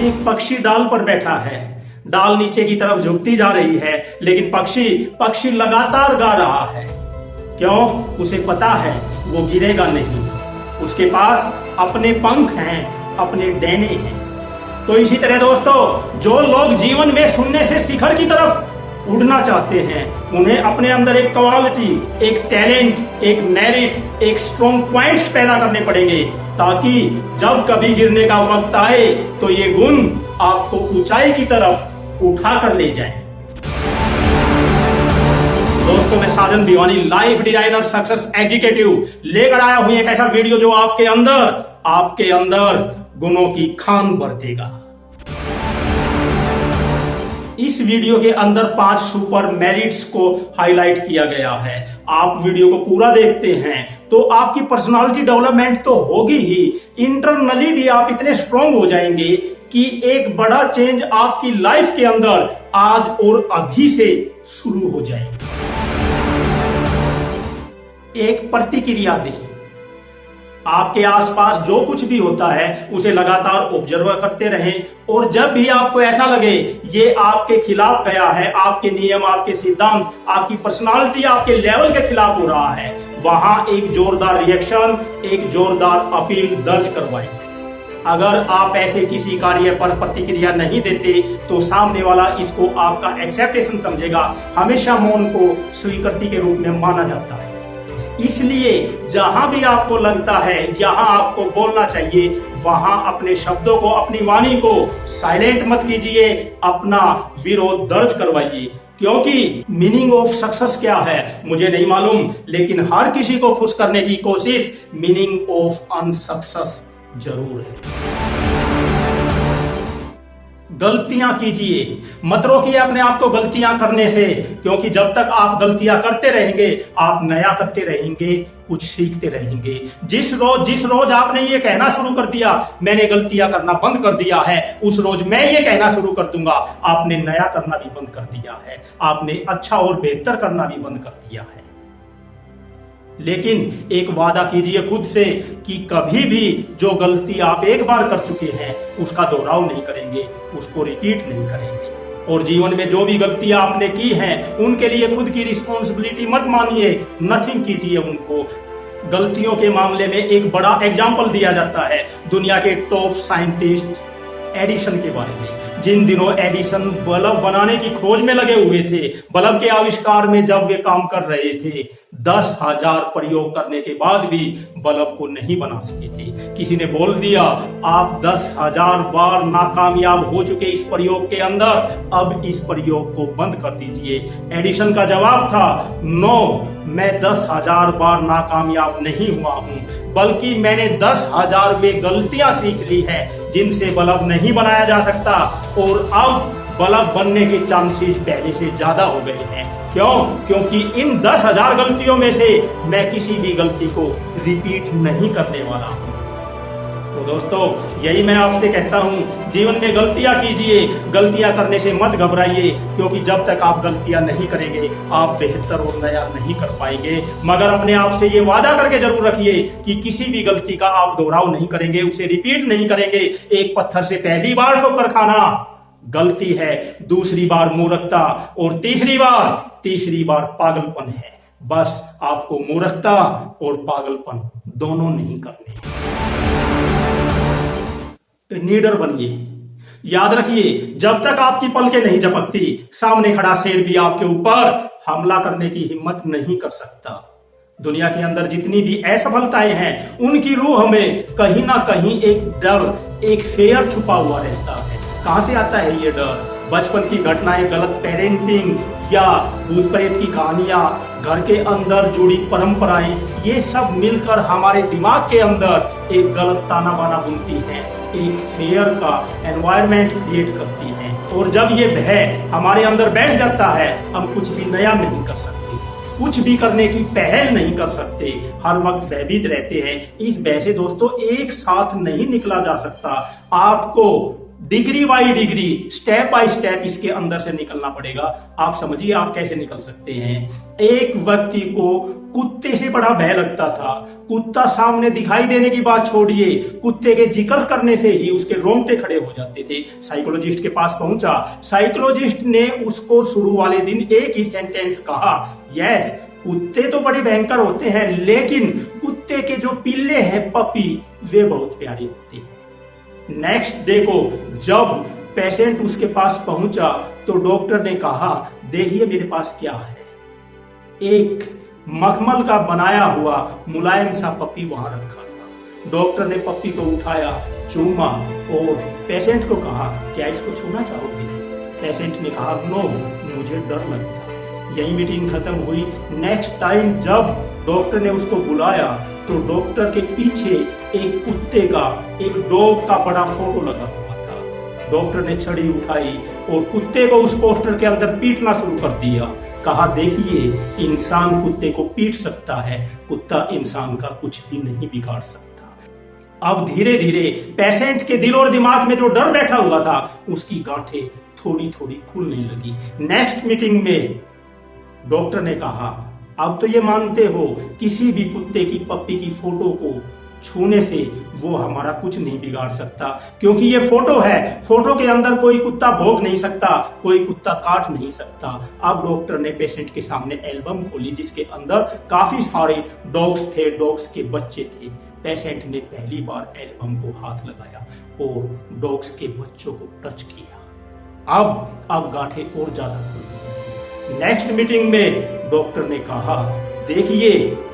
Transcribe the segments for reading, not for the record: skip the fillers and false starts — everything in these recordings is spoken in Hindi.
एक पक्षी डाल पर बैठा है, डाल नीचे की तरफ झुकती जा रही है, लेकिन पक्षी लगातार गा रहा है। क्यों? उसे पता है वो गिरेगा नहीं, उसके पास अपने पंख हैं, अपने डैने हैं। तो इसी तरह दोस्तों, जो लोग जीवन में शून्य से शिखर की तरफ उड़ना चाहते हैं, उन्हें अपने अंदर एक क्वालिटी, एक टैलेंट, एक मेरिट, एक स्ट्रॉन्ग पॉइंट्स पैदा करने पड़ेंगे, ताकि जब कभी गिरने का वक्त आए तो ये गुण आपको ऊंचाई की तरफ उठा कर ले जाए। दोस्तों, मैं साजन दीवानी, लाइफ डिजाइनर, सक्सेस एग्जीक्यूटिव, लेकर आया हूं एक ऐसा वीडियो जो आपके अंदर गुणों की खान भर देगा। इस वीडियो के अंदर 5 सुपर मेरिट्स को हाईलाइट किया गया है। आप वीडियो को पूरा देखते हैं तो आपकी पर्सनालिटी डेवलपमेंट तो होगी ही, इंटरनली भी आप इतने स्ट्रांग हो जाएंगे कि एक बड़ा चेंज आपकी लाइफ के अंदर आज और अभी से शुरू हो जाएगा। एक प्रतिक्रिया दें। आपके आसपास जो कुछ भी होता है उसे लगातार ऑब्जर्व करते रहें, और जब भी आपको ऐसा लगे ये आपके खिलाफ गया है, आपके नियम, आपके सिद्धांत, आपकी पर्सनालिटी आपके लेवल के खिलाफ हो रहा है, वहां एक जोरदार रिएक्शन, एक जोरदार अपील दर्ज करवाएं। अगर आप ऐसे किसी कार्य पर प्रतिक्रिया नहीं देते तो सामने वाला इसको आपका एक्सेप्टेशन समझेगा। हमेशा मौन को स्वीकृति के रूप में माना जाता है। इसलिए जहां भी आपको लगता है जहां आपको बोलना चाहिए, वहां अपने शब्दों को, अपनी वाणी को साइलेंट मत कीजिए, अपना विरोध दर्ज करवाइए। क्योंकि मीनिंग ऑफ सक्सेस क्या है मुझे नहीं मालूम, लेकिन हर किसी को खुश करने की कोशिश मीनिंग ऑफ अनसक्सेस जरूर है। गलतियां कीजिए, मत रोकिए अपने आप को गलतियां करने से, क्योंकि जब तक आप गलतियां करते रहेंगे आप नया करते रहेंगे, कुछ सीखते रहेंगे। जिस रोज आपने ये कहना शुरू कर दिया मैंने गलतियां करना बंद कर दिया है, उस रोज मैं ये कहना शुरू कर दूंगा आपने नया करना भी बंद कर दिया है, आपने अच्छा और बेहतर करना भी बंद कर दिया है। लेकिन एक वादा कीजिए खुद से कि कभी भी जो गलती आप एक बार कर चुके हैं उसका दोहराव नहीं करेंगे, उसको रिपीट नहीं करेंगे। और जीवन में जो भी गलतियां आपने की हैं उनके लिए खुद की रिस्पॉन्सिबिलिटी मत मानिए, नथिंग कीजिए उनको। गलतियों के मामले में एक बड़ा एग्जाम्पल दिया जाता है दुनिया के टॉप साइंटिस्ट एडिसन के बारे में। जिन दिनों एडिसन बल्ब बनाने की खोज में लगे हुए थे, बल्ब के आविष्कार में जब वे काम कर रहे थे, 10,000 प्रयोग करने के बाद भी बल्ब को नहीं बना सके थे। किसी ने बोल दिया आप 10,000 बार नाकामयाब हो चुके इस प्रयोग के अंदर, अब इस प्रयोग को बंद कर दीजिए। एडिसन का जवाब था नो, मैं 10,000 बार नाकामयाब नहीं हुआ हूं, बल्कि मैंने 10,000 वे गलतियां सीख ली है जिनसे बल्ब नहीं बनाया जा सकता, और अब बल्ब बनने के चांसेस पहले से ज्यादा हो गए हैं। क्यों? क्योंकि इन 10,000 गलतियों में से मैं किसी भी गलती को रिपीट नहीं करने वाला हूं। तो दोस्तों, यही मैं आपसे कहता हूं, जीवन में गलतियां कीजिए, गलतियां करने से मत घबराइए, क्योंकि जब तक आप गलतियां नहीं करेंगे आप बेहतर और नया नहीं कर पाएंगे। मगर अपने आप से ये वादा करके जरूर रखिए कि किसी भी गलती का आप दोहराव नहीं करेंगे, उसे रिपीट नहीं करेंगे। एक पत्थर से पहली बार ठोकर खाना गलती है, दूसरी बार मूर्खता, और तीसरी बार पागलपन है। बस आपको मूर्खता और पागलपन दोनों नहीं करने। लीडर बनिए। याद रखिए, जब तक आपकी पलकें नहीं झपकती, सामने खड़ा शेर भी आपके ऊपर हमला करने की हिम्मत नहीं कर सकता। दुनिया के अंदर जितनी भी असफलताएं हैं उनकी रूह में कहीं ना कहीं एक डर, एक फेयर छुपा हुआ रहता है। कहां से आता है ये डर? बचपन की घटनाएं, गलत पेरेंटिंग या भूत प्रेत की कहानियां, घर के अंदर जुड़ी परंपराएं, ये सब मिलकर हमारे दिमाग के अंदर एक गलत ताना बाना बुनती है, एक फेयर का एनवायरनमेंट क्रिएट करती है। और जब ये भय हमारे अंदर बैठ जाता है, हम कुछ भी नया नहीं कर सकते, कुछ भी करने की पहल नहीं कर सकते, हर वक्त भयभीत रहते हैं। इस भय से दोस्तों एक साथ नहीं निकला जा सकता। आपको degree by degree, step by step इसके अंदर से निकलना पड़ेगा। आप समझिए आप कैसे निकल सकते हैं। एक व्यक्ति को कुत्ते से बड़ा भय लगता था। कुत्ता सामने दिखाई देने की बात छोड़िए, कुत्ते के जिक्र करने से ही उसके रोंगटे खड़े हो जाते थे। साइकोलॉजिस्ट के पास पहुंचा। साइकोलॉजिस्ट ने उसको शुरू वाले दिन एक ही सेंटेंस कहा, यस कुत्ते तो बड़े भयंकर होते हैं, लेकिन कुत्ते के जो पिल्ले हैं पपी, वे बहुत प्यारे होते हैं। नेक्स्ट डे को जब पेशेंट उसके पास पहुंचा तो डॉक्टर ने कहा, देखिए मेरे पास क्या है। एक मखमल का बनाया हुआ मुलायम सा पप्पी वहां रखा था। डॉक्टर ने पप्पी को उठाया, चूमा और पेशेंट को कहा, क्या इसको छूना चाहोगे? पेशेंट ने कहा, नो, मुझे डर लगता। यही मीटिंग खत्म हुई। नेक्स्ट टाइम जब डॉक्टर ने उसको बुलाया तो डॉक्टर के पीछे एक कुत्ते का, एक डॉग का बड़ा फोटो लगा हुआ था। डॉक्टर ने छड़ी उठाई और कुत्ते को उस पोस्टर के अंदर पीटना शुरू कर दिया। कहा, देखिए इंसान कुत्ते को पीट सकता है, कुत्ता इंसान का कुछ भी नहीं बिगाड़ सकता। अब धीरे धीरे पेशेंट के दिल और दिमाग में जो डर बैठा हुआ था उसकी गांठें थोड़ी थोड़ी खुलने लगी। नेक्स्ट मीटिंग में डॉक्टर ने कहा, अब तो ये मानते हो किसी भी कुत्ते की पप्पी की फोटो को छूने से वो हमारा कुछ नहीं बिगाड़ सकता, क्योंकि ये फोटो है, फोटो के अंदर कोई कुत्ता भौंक नहीं सकता, कोई कुत्ता काट नहीं सकता। अब डॉक्टर ने पेशेंट के सामने एल्बम खोली जिसके अंदर काफी सारे डॉग्स थे, डॉग्स के बच्चे थे। पेशेंट ने पहली बार एल्बम को हाथ लगाया और डॉग्स के बच्चों को टच किया। अब गांठें और ज्यादा खुल गई। नेक्स्ट मीटिंग में डॉक्टर ने कहा, देखिए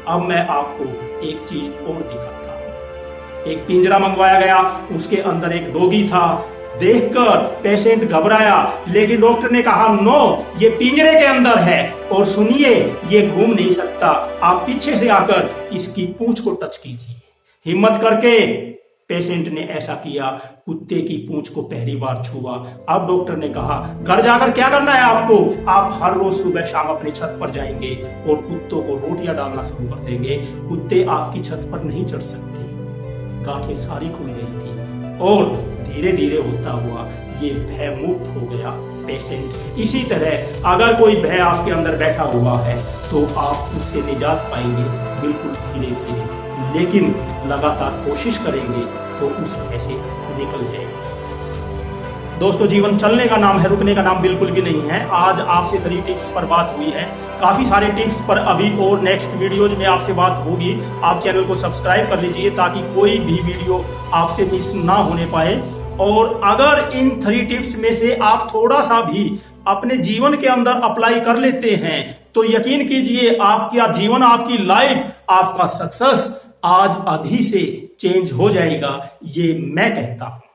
अब मैं आपको एक चीज और दिखाता हूं। एक पिंजरा मंगवाया गया, उसके अंदर एक डॉगी था। देखकर पेशेंट घबराया, लेकिन डॉक्टर ने कहा, नो, ये पिंजरे के अंदर है और सुनिए ये घूम नहीं सकता, आप पीछे से आकर इसकी पूंछ को टच कीजिए। हिम्मत करके पेशेंट ने ऐसा किया, कुत्ते की पूंछ को पहली बार छुआ। अब डॉक्टर ने कहा, घर जाकर क्या करना है आपको? आप हर रोज सुबह शाम अपनी छत पर जाएंगे और कुत्तों को रोटियां डालना शुरू कर देंगे। कुत्ते आपकी छत पर नहीं चढ़ सकते। गांठें सारी खुल गई थी और धीरे धीरे होता हुआ ये भय मुक्त हो गया पेशेंट। इसी तरह अगर कोई भय आपके अंदर बैठा हुआ है तो आप उससे निजात पाएंगे, बिल्कुल धीरे धीरे, लेकिन लगातार कोशिश करेंगे तो उस भय से निकल जाएंगे। दोस्तों, जीवन चलने का नाम है, रुकने का नाम बिल्कुल भी नहीं है। आज आपसे सारी टिप्स पर बात हुई है, काफी सारे टिप्स पर अभी और नेक्स्ट वीडियोज में आपसे बात होगी। आप चैनल को सब्सक्राइब कर लीजिए ताकि कोई भी वीडियो आपसे मिस ना होने पाए। और अगर इन 3 टिप्स में से आप थोड़ा सा भी अपने जीवन के अंदर अप्लाई कर लेते हैं तो यकीन कीजिए आपका जीवन, आपकी लाइफ, आपका सक्सेस आज अभी से चेंज हो जाएगा, ये मैं कहता हूं।